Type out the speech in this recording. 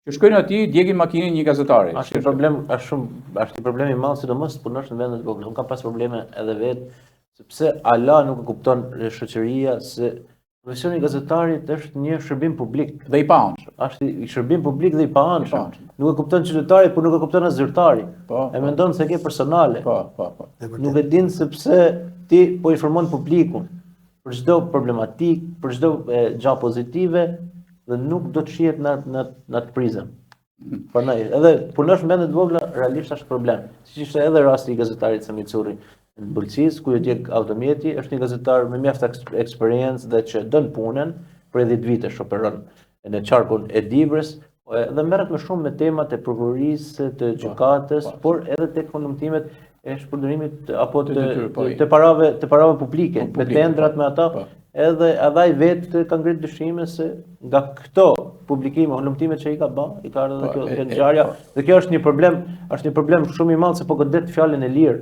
Që shkojnë aty, djegin makinën një gazetari. Është një problem, është një problem i madh, sidomos punosh në vende të vogla. Unë kam pas probleme edhe vetë, sepse ala nuk e kupton shoqëria se profesioni i gazetarit është një shërbim publik. Dhe i paanshëm. Është i shërbim publik dhe i paanshëm. Nuk e kupton qytetari, por nuk e kupton as zyrtari. E mendon se ke personale. Nuk e din sepse ti po informon publikun për çdo problematik, për çdo gjë pozitive dhe nuk do të shihet në atë prizëm. Prandaj, edhe punosh në vende të vogla, realisht është problem. Siç ishte edhe rasti i gazetarit Sami Curri në Bulqis, ku e djeg automjeti, është një gazetar me mjaft eksperiencë dhe që don punën, për 10 vite operon në qarkun e Dibrës, dhe merret më shumë me temat e prokurorisë, të gjykatës, por edhe tek kondëmtimet e shpërdorimit apo të parave publike, me tendrat me ata. Edhe ai vetë ka ngritur dyshime se nga këto publikime, kondëmtimet që i ka bë, i ka ardhur kjo ngjarja. Dhe kjo është një problem shumë i madh se po godet fjalën e lirë.